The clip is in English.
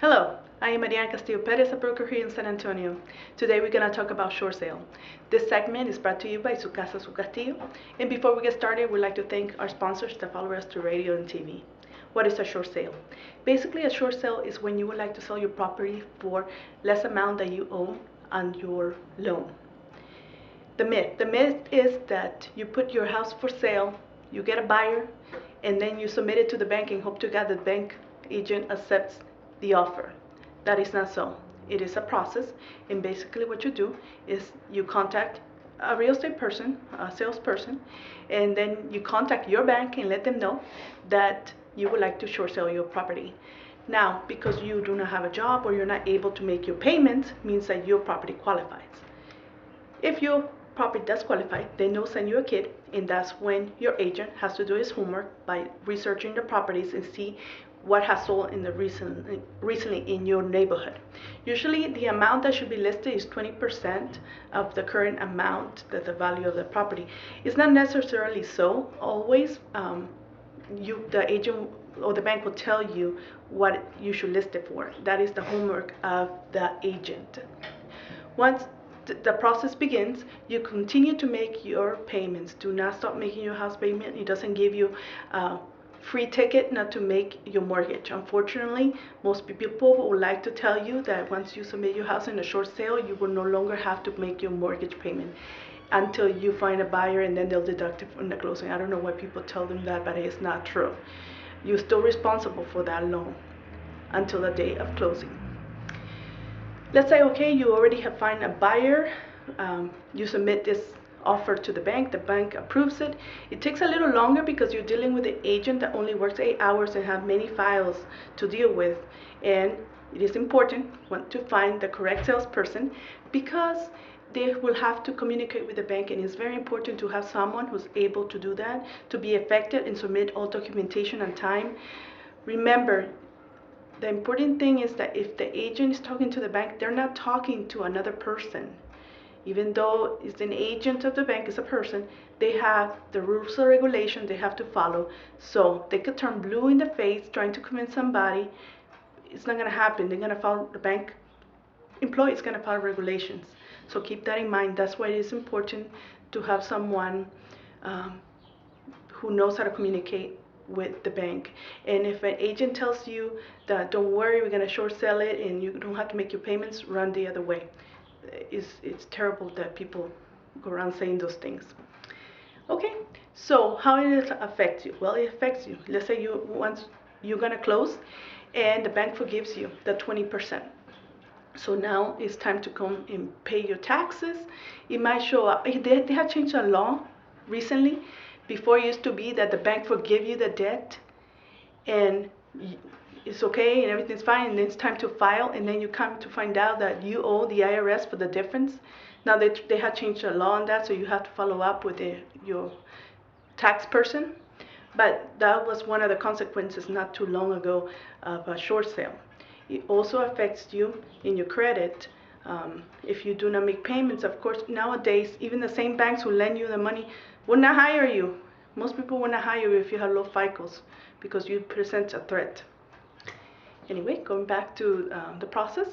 Hello, I am Broker A.Castillo-Perez, a broker here in San Antonio. Today we're going to talk about short sale. This segment is brought to you by Su Casa, Su Castillo. And before we get started, we'd like to thank our sponsors that follow us through radio and TV. What is a short sale? Basically, a short sale is when you would like to sell your property for less amount that you owe on your loan. The myth is that you put your house for sale, you get a buyer, and then you submit it to the bank and hope to God the bank agent accepts the offer. That is not so. It is a process, and basically what you do is you contact a real estate person, a salesperson, and then you contact your bank and let them know that you would like to short sell your property. Now, because you do not have a job or you're not able to make your payments, means that your property qualifies. If your property does qualify, then they'll send you a kit, and that's when your agent has to do his homework by researching the properties and see what has sold in the recently in your neighborhood. Usually the amount that should be listed is 20% of the current amount, that the value of the property. It's not necessarily so always. The agent or the bank will tell you what you should list it for. That is the homework of the agent. Once the process begins, you continue to make your payments. Do not stop making your house payment. It doesn't give you a free ticket not to make your mortgage. Unfortunately, most people would like to tell you that once you submit your house in a short sale, you will no longer have to make your mortgage payment until you find a buyer, and then they'll deduct it from the closing. I don't know why people tell them that, but it's not true. You're still responsible for that loan until the day of closing. Let's say, okay, you already have found a buyer, you submit this offer to the bank approves it. It takes a little longer because you're dealing with an agent that only works 8 hours and have many files to deal with. And it is important to find the correct salesperson because they will have to communicate with the bank, and it's very important to have someone who's able to do that, to be effective and submit all documentation on time. Remember, the important thing is that if the agent is talking to the bank, they're not talking to another person. Even though it's an agent of the bank, it's a person, they have the rules and regulations they have to follow. So they could turn blue in the face trying to convince somebody. It's not going to happen. They're going to follow, the bank employee is going to follow regulations. So keep that in mind. That's why it is important to have someone who knows how to communicate with the bank. And if an agent tells you that don't worry, we're going to short sell it and you don't have to make your payments, run the other way. It's terrible that people go around saying those things. Okay, so how does it affect you? Well, it affects you. Let's say once you're going to close and the bank forgives you the 20%. So now it's time to come and pay your taxes. It might show up. They have changed the law recently. Before it used to be that the bank forgive you the debt and it's okay and everything's fine, and then it's time to file, and then you come to find out that you owe the IRS for the difference. Now they have changed the law on that, so you have to follow up with your tax person. But that was one of the consequences not too long ago of a short sale. It also affects you in your credit. If you do not make payments, of course, nowadays, even the same banks who lend you the money will not hire you. Most people will not hire you if you have low FICOs because you present a threat. Anyway, going back to the process,